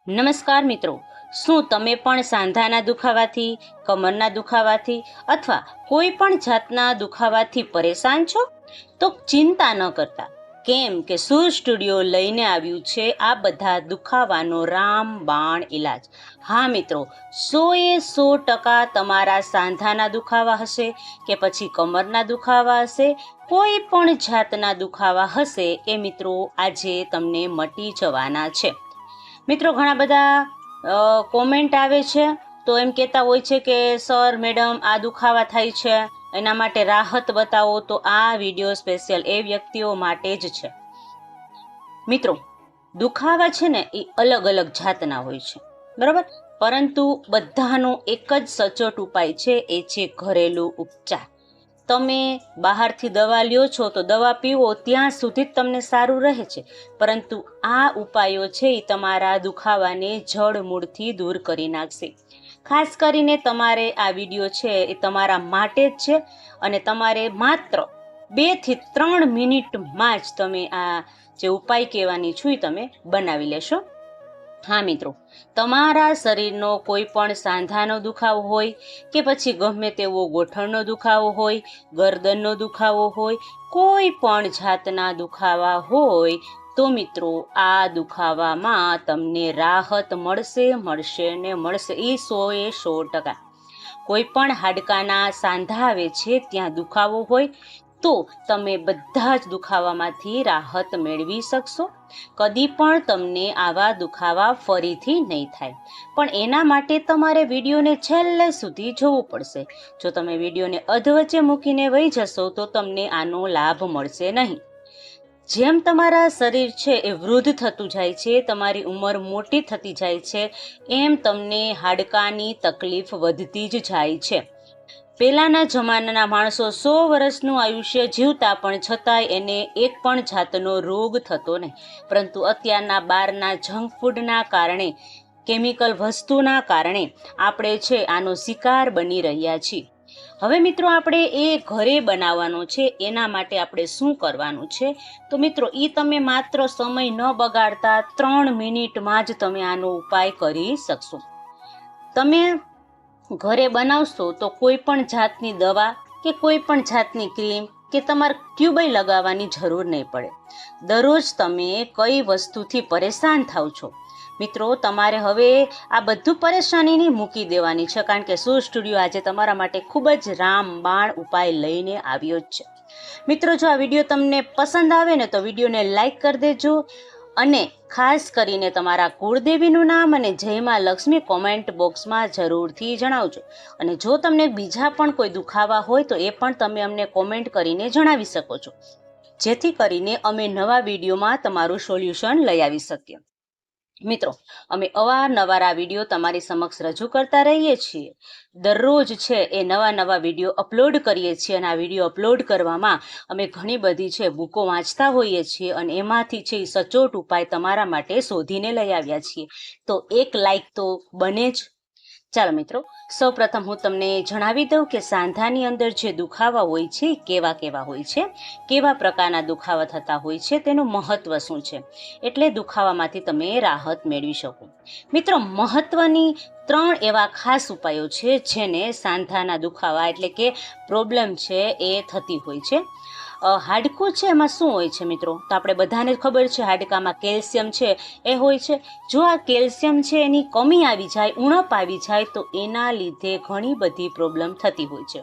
નમસ્કાર મિત્રો, શું તમે પણ સાંધાના દુખાવાથી, કમરના દુખાવાથી અથવા કોઈ પણ જાતના દુખાવાથી પરેશાન છો? તો ચિંતા ન કરતા, કેમ કે સુર સ્ટુડિયો લઈને આવ્યું છે આ બધા દુખાવાનો રામબાણ ઇલાજ. હા મિત્રો, 100% તમારા સાંધાના દુખાવા હશે કે પછી કમરના દુખાવા હશે, કોઈ પણ જાતના દુખાવા હશે એ મિત્રો આજે તમને મટી જવાના છે. મિત્રો, ઘણા બધા કોમેન્ટ આવે છે તો એમ કહેતા હોય છે કે સર મેડમ આ દુખાવા થાય છે, એના માટે રાહત બતાવો. તો આ વિડીયો સ્પેશિયલ એ વ્યક્તિઓ માટે જ છે. મિત્રો, દુખાવા છે ને એ અલગ અલગ જાતના હોય છે, બરાબર, પરંતુ બધાનો એક જ સચોટ ઉપાય છે, એ છે ઘરેલું ઉપચાર. તમે બહારથી દવા લ્યો છો તો દવા પીવો ત્યાં સુધી જ તમને સારું રહે છે, પરંતુ આ ઉપાયો છે એ તમારા દુખાવાને જડ મૂળથી દૂર કરી નાખશે. ખાસ કરીને તમારે આ વિડીયો છે એ તમારા માટે જ છે અને તમારે માત્ર 2 થી 3 મિનિટમાં જ તમે આ જે ઉપાય કહેવાની છું એ તમે બનાવી લેશો. હા મિત્રો, તમારા શરીરનો કોઈ પણ સાંધાનો દુખાવો હોય કે પછી ગમે તેવો ગોઠણનો દુખાવો હોય, ગરદનનો દુખાવો હોય, કોઈ પણ જાતના દુખાવા હોય તો મિત્રો આ દુખાવામાં તમને રાહત મળશે ને મળશે. એ 100%. કોઈ પણ હાડકાના સાંધા આવે છે ત્યાં દુખાવો હોય તો તમે બધા જ દુખાવામાંથી રાહત મેળવી શકશો. કદી પણ તમને આવા દુખાવા ફરીથી નહીં થાય. પણ એના માટે તમારે વિડીયોને છેલ્લે સુધી જોવું પડશે. જો તમે વિડીયોને અધવચ્ચે મૂકીને વહી જશો તો તમને આનો લાભ મળશે નહીં. જેમ તમારા શરીર છે એ વૃદ્ધ થતું જાય છે, તમારી ઉંમર મોટી થતી જાય છે, એમ તમને હાડકાની તકલીફ વધતી જ જાય છે. પહેલાના જમાનાના માણસો 100 વર્ષનું આયુષ્ય જીવતા પણ છતાંય એને એક પણ જાતનો રોગ થતો નહીં. પરંતુ અત્યારના બહારના જંક ફૂડના કારણે, કેમિકલ વસ્તુના કારણે આપણે છે આનો શિકાર બની રહ્યા છીએ. હવે મિત્રો, આપણે એ ઘરે બનાવવાનો છે. એના માટે આપણે શું કરવાનું છે તો મિત્રો એ તમે માત્ર સમય ન બગાડતા 3 મિનિટમાં જ તમે આનો ઉપાય કરી શકશો. તમે ઘરે બનાવશો તો કોઈ પણ જાતની દવા કે કોઈ પણ જાતની ક્રીમ કે તમારે ટ્યુબય લગાવવાની જરૂર નહીં પડે. દરરોજ તમે કઈ વસ્તુથી પરેશાન થાવ છો મિત્રો, તમારે હવે આ બધું પરેશાનીની મૂકી દેવાની છે, કારણ કે સુર સ્ટુડિયો આજે તમારા માટે ખૂબ જ રામબાણ ઉપાય લઈને આવ્યો જ છે. મિત્રો, જો આ વિડીયો તમને પસંદ આવે ને તો વિડીયોને લાઈક કરી દેજો અને ખાસ કરીને તમારા કુળદેવીનું નામ અને જય માં લક્ષ્મી કોમેન્ટ બોક્સમાં જરૂરથી જણાવજો. અને જો તમને બીજા પણ કોઈ દુખાવા હોય તો એ પણ તમે અમને કોમેન્ટ કરીને જણાવી શકો છો, જેથી કરીને અમે નવા વિડીયોમાં તમારું સોલ્યુશન લઈ આવી શકીએ. મિત્રો, અમે અવારનવાર આ વિડીયો તમારી સમક્ષ રજૂ કરતા રહીએ છીએ. દરરોજ છે એ નવા વિડીયો અપલોડ કરીએ છીએ અને આ વિડીયો અપલોડ કરવામાં અમે ઘણી બધી છે બુકો વાંચતા હોઈએ છીએ અને એમાંથી છે એ સચોટ ઉપાય તમારા માટે શોધીને લઈ આવ્યા છીએ. તો એક લાઈક તો બને જ. ચાલો મિત્રો, સૌપ્રથમ હું તમને જણાવી દઉં કે સાંધાની અંદર જે દુખાવા હોય છે કેવા કેવા હોય છે, કેવા પ્રકારના દુખાવા થતા હોય છે, તેનું મહત્વ શું છે, એટલે દુખાવામાંથી તમે રાહત મેળવી શકો. મિત્રો, મહત્વની 3 એવા ખાસ ઉપાયો છે જેને સાંધાના દુખાવા એટલે કે પ્રોબ્લેમ છે એ થતી હોય છે. હાડકું છે એમાં શું હોય છે મિત્રો, તો આપણે બધાને ખબર છે હાડકામાં કેલ્શિયમ છે એ હોય છે. જો આ કેલ્શિયમ છે એની કમી આવી જાય, ઉણપ આવી જાય તો એના લીધે ઘણી બધી પ્રોબ્લેમ થતી હોય છે.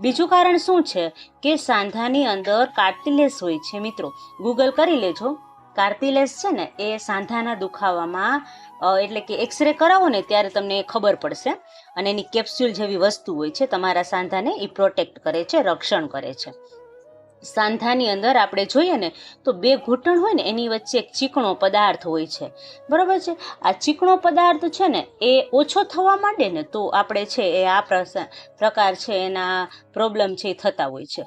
બીજું કારણ શું છે કે સાંધાની અંદર કાર્ટિલેજ હોય છે. મિત્રો, ગૂગલ કરી લેજો. કાર્ટિલેજ છે ને એ સાંધાના દુખાવામાં એટલે કે એક્સરે કરાવો ને ત્યારે તમને ખબર પડશે. અને એની કેપ્સ્યુલ જેવી વસ્તુ હોય છે, તમારા સાંધાને એ પ્રોટેક્ટ કરે છે, રક્ષણ કરે છે. સાંધાની અંદર આપણે જોઈએ ને તો 2 ઘૂંટણ હોય ને એની વચ્ચે એક ચીકણો પદાર્થ હોય છે, બરાબર છે. આ ચીકણો પદાર્થ છે ને એ ઓછો થવા માંડે ને તો આપણે છે એ આ પ્રકાર છે એના પ્રોબ્લેમ છે એ થતા હોય છે.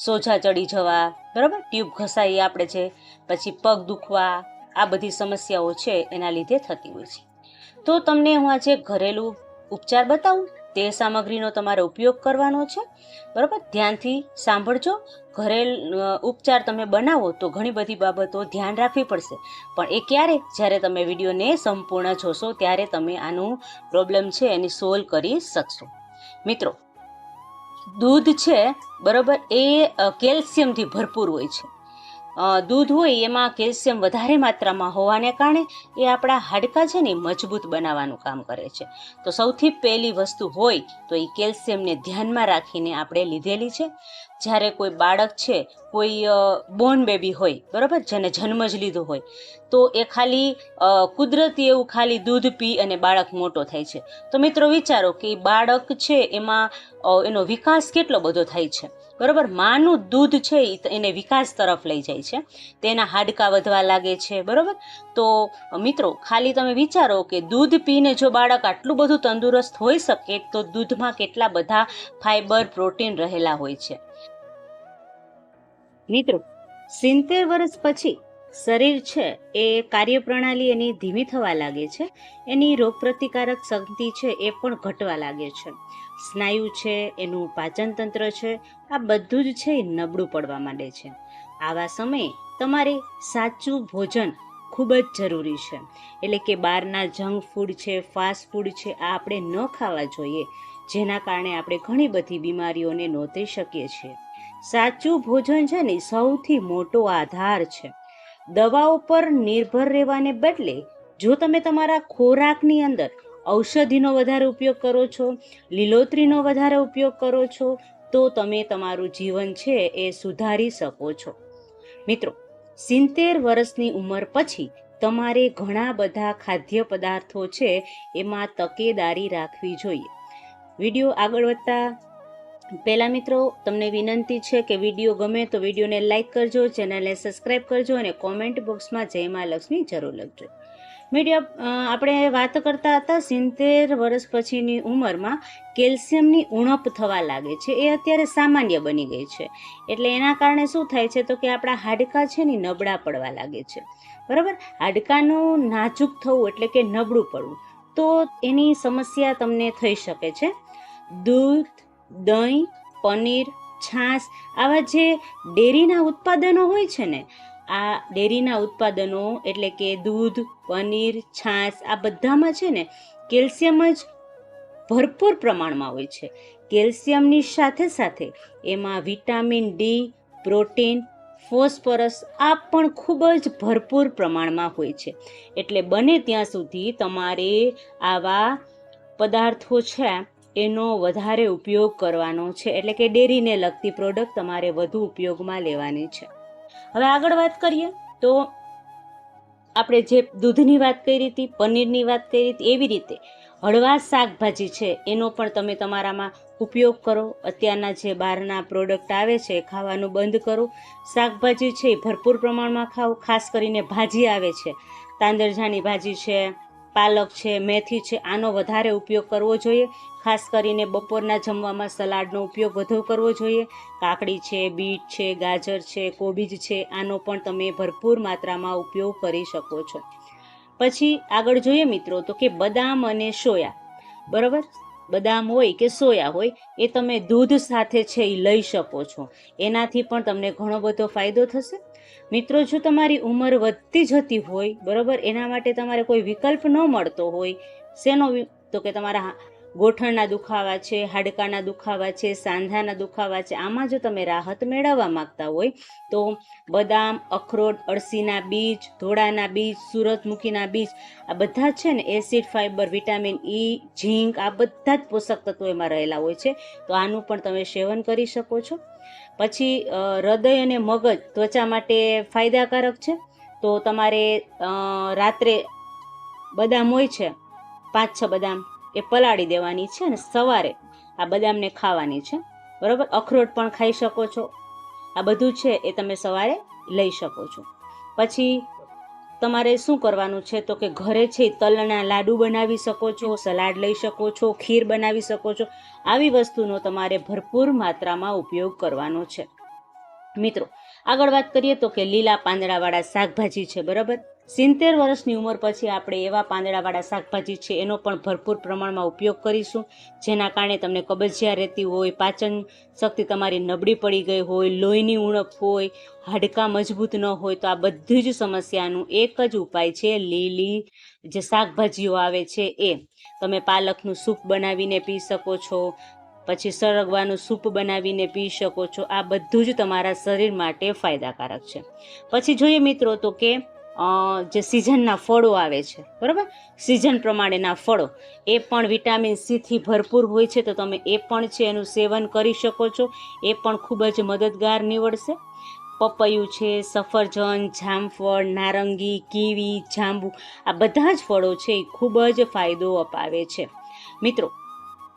સોજા ચડી જવા, બરાબર, ટ્યુબ ઘસાઈ આપણે છે, પછી પગ દુખવા, આ બધી સમસ્યાઓ છે એના લીધે થતી હોય છે. તો તમને હું આજે ઘરેલું ઉપચાર બતાવું. તે સામગ્રીનો તમારે ઉપયોગ કરવાનો છે. બરાબર, ધ્યાનથી સાંભળજો. ઘરેલ ઉપચાર તમે બનાવો તો ઘણી બધી બાબતો ધ્યાન રાખવી પડશે, પણ એ ક્યારે? જ્યારે તમે વિડીયોને સંપૂર્ણ જોશો ત્યારે તમે આનું પ્રોબ્લેમ છે એની સોલ્વ કરી શકશો. મિત્રો, દૂધ છે બરાબર, એ કેલ્શિયમથી ભરપૂર હોય છે. દૂધ હોય એમાં કેલ્શિયમ વધારે માત્રામાં હોવાને કારણે એ આપણા હાડકાં છે ને મજબૂત બનાવવાનું કામ કરે છે. તો સૌથી પહેલી વસ્તુ હોય તો એ કેલ્શિયમને ધ્યાનમાં રાખીને આપણે લીધેલી છે. જ્યારે કોઈ બાળક છે, કોઈ બોર્ન બેબી હોય બરાબર, જેને જન્મ જ લીધો હોય, તો એ ખાલી કુદરતી એવું ખાલી દૂધ પી અને બાળક મોટો થાય છે. તો મિત્રો વિચારો કે બાળક છે એમાં એનો વિકાસ કેટલો બધો થાય છે. બરાબર, માનું દૂધ છે એને વિકાસ તરફ લઈ જાય છે, તેના હાડકાં વધવા લાગે છે. બરાબર, તો મિત્રો ખાલી તમે વિચારો કે દૂધ પીને જો બાળક આટલું બધું તંદુરસ્ત હોઈ શકે તો દૂધમાં કેટલા બધા ફાઈબર, પ્રોટીન રહેલા હોય છે. મિત્રો, 70 વર્ષ પછી શરીર છે એ કાર્યપ્રણાલી એની ધીમી થવા લાગે છે, એની રોગપ્રતિકારક શક્તિ છે એ પણ ઘટવા લાગે છે. સ્નાયુ છે, એનું પાચન તંત્ર છે, આ બધું જ છે એ નબળું પડવા માંડે છે. આવા સમયે તમારે સાચું ભોજન ખૂબ જ જરૂરી છે. એટલે કે બહારના જંક ફૂડ છે, ફાસ્ટ ફૂડ છે, આ આપણે ન ખાવા જોઈએ, જેના કારણે આપણે ઘણી બધી બીમારીઓને નોંધી શકીએ છીએ. સાચું ભોજન છે ને સૌથી મોટો આધાર છે. દવાઓ પર નિર્ભર રહેવાને બદલે જો તમે તમારા ખોરાકની અંદર ઔષધિનો વધારે ઉપયોગ કરો છો, લીલોતરીનો વધારે ઉપયોગ કરો છો, તો તમે તમારું જીવન છે એ સુધારી શકો છો. મિત્રો, 70 વર્ષની ઉંમર પછી તમારે ઘણા બધા ખાદ્ય પદાર્થો છે એમાં તકેદારી રાખવી જોઈએ. વિડીયો આગળ વધતા પહેલાં મિત્રો તમને વિનંતી છે કે વિડીયો ગમે તો વિડીયોને લાઇક કરજો, ચેનલને સબસ્ક્રાઈબ કરજો અને કોમેન્ટ બોક્સમાં જય મા લક્ષ્મી જરૂર લખજો. આપણે વાત કરતા હતા 70 વર્ષ પછીની ઉંમરમાં કેલ્શિયમની ઉણપ થવા લાગે છે, એ અત્યારે સામાન્ય બની ગઈ છે. એટલે એના કારણે શું થાય છે તો કે આપણા હાડકાં છે ને નબળા પડવા લાગે છે. બરાબર, હાડકાનું નાજુક થવું એટલે કે નબળું પડવું, તો એની સમસ્યા તમને થઈ શકે છે. દૂધ, દહીં, પનીર, છાશ, આવા જે ડેરીના ઉત્પાદનો હોય છે ને, આ ડેરીના ઉત્પાદનો એટલે કે દૂધ, પનીર, છાશ, આ બધામાં છે ને કેલ્શિયમ જ ભરપૂર પ્રમાણમાં હોય છે. કેલ્શિયમની સાથે સાથે એમાં વિટામિન ડી, પ્રોટીન, ફોસ્ફરસ આ પણ ખૂબ જ ભરપૂર પ્રમાણમાં હોય છે. એટલે બને ત્યાં સુધી તમારે આવા પદાર્થો છે એનો વધારે ઉપયોગ કરવાનો છે. એટલે કે ડેરીને લગતી પ્રોડક્ટ તમારે વધુ ઉપયોગમાં લેવાની છે. હવે આગળ વાત કરીએ તો આપણે જે દૂધની વાત કરી હતી, પનીરની વાત કરી હતી, એવી રીતે હળવા શાકભાજી છે એનો પણ તમે તમારામાં ઉપયોગ કરો. અત્યારના જે બહારના પ્રોડક્ટ આવે છે એ ખાવાનું બંધ કરો. શાકભાજી છે એ ભરપૂર પ્રમાણમાં ખાઓ. ખાસ કરીને ભાજી આવે છે, તાંદરજાની ભાજી છે, પાલક છે, મેથી છે, આનો વધારે ઉપયોગ કરવો જોઈએ. ખાસ કરીને બપોરના જમવામાં સલાડનો ઉપયોગ વધુ કરવો જોઈએ. કાકડી છે, બીટ છે, ગાજર છે, કોબીજ છે, આનો પણ તમે ભરપૂર માત્રામાં ઉપયોગ કરી શકો છો. પછી આગળ જોઈએ મિત્રો તો કે બદામ અને સોયા. બરાબર, બદામ હોય કે સોયા હોય એ તમે દૂધ સાથે છે એ લઈ શકો છો. એનાથી પણ તમને ઘણો બધો ફાયદો થશે. મિત્રો, જો તમારી ઉંમર વધતી જતી હોય બરાબર, એના માટે તમારે કોઈ વિકલ્પ ન મળતો હોય, શેનો? તો કે તમારા ગોઠણના દુખાવા છે, હાડકાના દુખાવા છે, સાંધાના દુખાવા છે, આમાં જો તમે રાહત મેળવવા માંગતા હોય તો બદામ, અખરોટ, અળસીના બીજ, ધોળાના બીજ, સૂરજમુખીના બીજ, આ બધા છે ને એસિડ, ફાઈબર, વિટામિન ઈ, ઝીંક, આ બધા જ પોષક તત્વો એમાં રહેલા હોય છે. તો આનું પણ તમે સેવન કરી શકો છો. પછી હૃદય અને મગજ ત્વચા માટે ફાયદાકારક છે. તો તમારે રાત્રે બદામ હોય છે, 5-6 બદામ એ પલાળી દેવાની છે અને સવારે આ બદામને ખાવાની છે. બરાબર, અખરોટ પણ ખાઈ શકો છો. આ બધું છે એ તમે સવારે લઈ શકો છો. પછી તમારે શું કરવાનું છે તો કે ઘરે છે તલના લાડુ બનાવી શકો છો, સલાડ લઈ શકો છો, ખીર બનાવી શકો છો. આવી વસ્તુનો તમારે ભરપૂર માત્રામાં ઉપયોગ કરવાનો છે. મિત્રો, આગળ વાત કરીએ તો કે લીલા પાંદડાવાળા શાકભાજી છે. બરાબર, 70 વર્ષની ઉંમર પછી આપણે એવા પાંદડાવાળા શાકભાજી છે એનો પણ ભરપૂર પ્રમાણમાં ઉપયોગ કરીશું, જેના કારણે તમને કબજિયાત રહેતી હોય, પાચન શક્તિ તમારી નબળી પડી ગઈ હોય, લોહીની ઉણપ હોય, હાડકાં મજબૂત ન હોય, તો આ બધી જ સમસ્યાનું એક જ ઉપાય છે લીલી જે શાકભાજીઓ આવે છે એ. તમે પાલકનું સૂપ બનાવીને પી શકો છો, પછી સરગવાનું સૂપ બનાવીને પી શકો છો. આ બધું જ તમારા શરીર માટે ફાયદાકારક છે. પછી જોઈએ મિત્રો તો કે જે સિઝનના ફળો આવે છે, બરાબર, સિઝન પ્રમાણેના ફળો એ પણ વિટામિન સીથી ભરપૂર હોય છે, તો તમે એ પણ છે એનું સેવન કરી શકો છો. એ પણ ખૂબ જ મદદગાર નીવડશે. પપૈયું છે, સફરજન, જામફળ, નારંગી, કીવી, જાંબુ, આ બધા જ ફળો છે એ ખૂબ જ ફાયદો અપાવે છે. મિત્રો,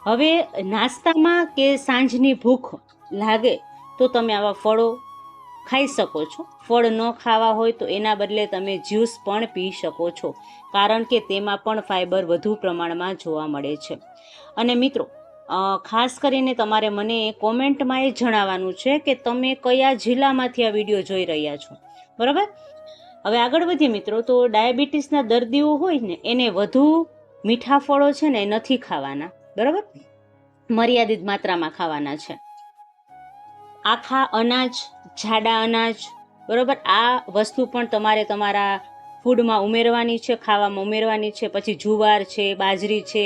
હવે નાસ્તામાં કે સાંજની ભૂખ લાગે તો તમે આવા ફળો ખાઈ શકો છો. ફળ ન ખાવા હોય તો એના બદલે તમે જ્યુસ પણ પી શકો છો, કારણ કે તેમાં પણ ફાઇબર વધુ પ્રમાણમાં જોવા મળે છે. અને મિત્રો, ખાસ કરીને તમારે મને કોમેન્ટમાં એ જણાવવાનું છે કે તમે કયા જિલ્લામાંથી આ વિડીયો જોઈ રહ્યા છો, બરાબર. હવે આગળ વધીએ મિત્રો, તો ડાયાબિટીસના દર્દીઓ હોય ને એને વધુ મીઠા ફળો છે ને નથી ખાવાના, બરાબર, મર્યાદિત માત્રામાં ખાવાના છે. આખા અનાજ, જાડા અનાજ, બરાબર, આ વસ્તુ પણ તમારે તમારા ફૂડમાં ઉમેરવાની છે, ખાવામાં ઉમેરવાની છે. પછી જુવાર છે, બાજરી છે,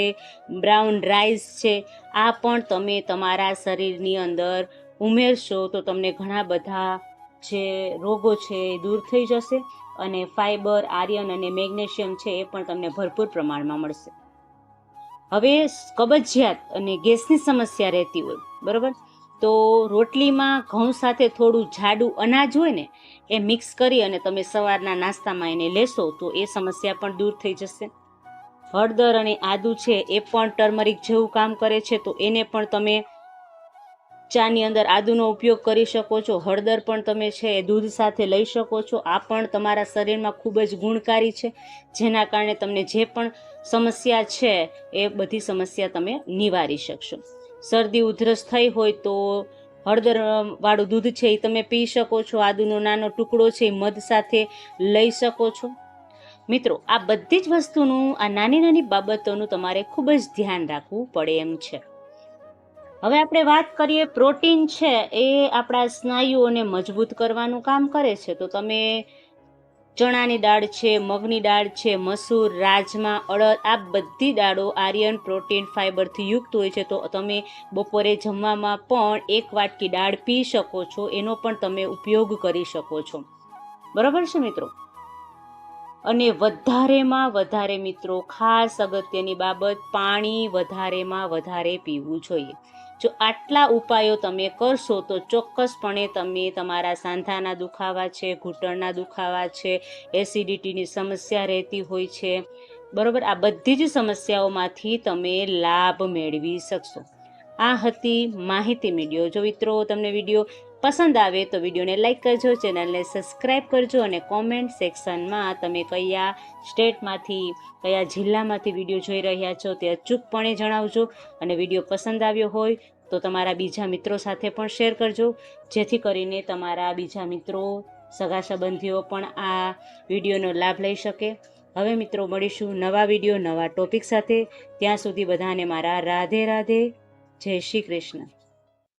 બ્રાઉન રાઈસ છે, આ પણ તમે તમારા શરીરની અંદર ઉમેરશો તો તમને ઘણા બધા જે રોગો છે એ દૂર થઈ જશે, અને ફાઈબર, આયર્ન અને મેગ્નેશિયમ છે એ પણ તમને ભરપૂર પ્રમાણમાં મળશે. હવે કબજિયાત અને ગેસની સમસ્યા રહેતી હોય, બરાબર, તો રોટલીમાં ઘઉં સાથે થોડું જાડું અનાજ હોય ને એ મિક્સ કરી અને તમે સવારના નાસ્તામાં એને લેશો તો એ સમસ્યા પણ દૂર થઈ જશે. હળદર અને આદુ છે એ પણ ટર્મરિક જેવું કામ કરે છે, તો એને પણ તમે ચાની અંદર આદુનો ઉપયોગ કરી શકો છો. હળદર પણ તમે છે એ દૂધ સાથે લઈ શકો છો. આ પણ તમારા શરીરમાં ખૂબ જ ગુણકારી છે, જેના કારણે તમને જે પણ સમસ્યા છે એ બધી સમસ્યા તમે નિવારી શકશો. શરદી ઉધરસ થઈ હોય તો હળદર વાળું દૂધ છે એ તમે પી શકો છો. આદુનો નાનો ટુકડો છે એ મધ સાથે લઈ શકો છો. મિત્રો, આ બધી જ વસ્તુનું, આ નાની નાની બાબતોનું તમારે ખૂબ જ ધ્યાન રાખવું પડે એમ છે. હવે આપણે વાત કરીએ, પ્રોટીન છે એ આપણા સ્નાયુઓને મજબૂત કરવાનું કામ કરે છે. તો તમે ચણાની દાળ છે, મગની દાળ છે, મસૂર, રાજમા, અડદ, આ બધી દાળો આયર્ન, પ્રોટીન, ફાઈબરથી યુક્ત હોય છે. તો તમે બપોરે જમવામાં પણ 1 વાટકી દાળ પી શકો છો, એનો પણ તમે ઉપયોગ કરી શકો છો, બરાબર છે મિત્રો. અને વધારેમાં વધારે મિત્રો, ખાસ અગત્યની બાબત, પાણી વધારેમાં વધારે પીવું જોઈએ. જો આટલા ઉપાયો તમે કરશો તો ચોક્કસપણે તમે તમારા સાંધાના દુખાવા છે, ઘૂંટણના દુખાવા છે, એસિડિટીની સમસ્યા રહેતી હોય છે, બરાબર, આ બધી જ સમસ્યાઓમાંથી તમે લાભ મેળવી શકશો. આ હતી માહિતી વિડીયો. જો મિત્રો તમને વિડીયો પસંદ આવે તો વિડીયોને લાઈક કરજો, ચેનલને સબસ્ક્રાઈબ કરજો, અને કોમેન્ટ સેક્શનમાં તમે કયા સ્ટેટમાંથી, કયા જિલ્લામાંથી વિડીયો જોઈ રહ્યા છો તે અચૂકપણે જણાવજો. અને વિડીયો પસંદ આવ્યો હોય તો તમારા બીજા મિત્રો સાથે પણ શેર કરજો, જેથી કરીને તમારા બીજા મિત્રો, સગા સંબંધીઓ પણ આ વિડીયોનો લાભ લઈ શકે. હવે મિત્રો મળીશું નવા વિડીયો, નવા ટોપિક સાથે. ત્યાં સુધી બધાને મારા રાધે રાધે, જય શ્રી કૃષ્ણ.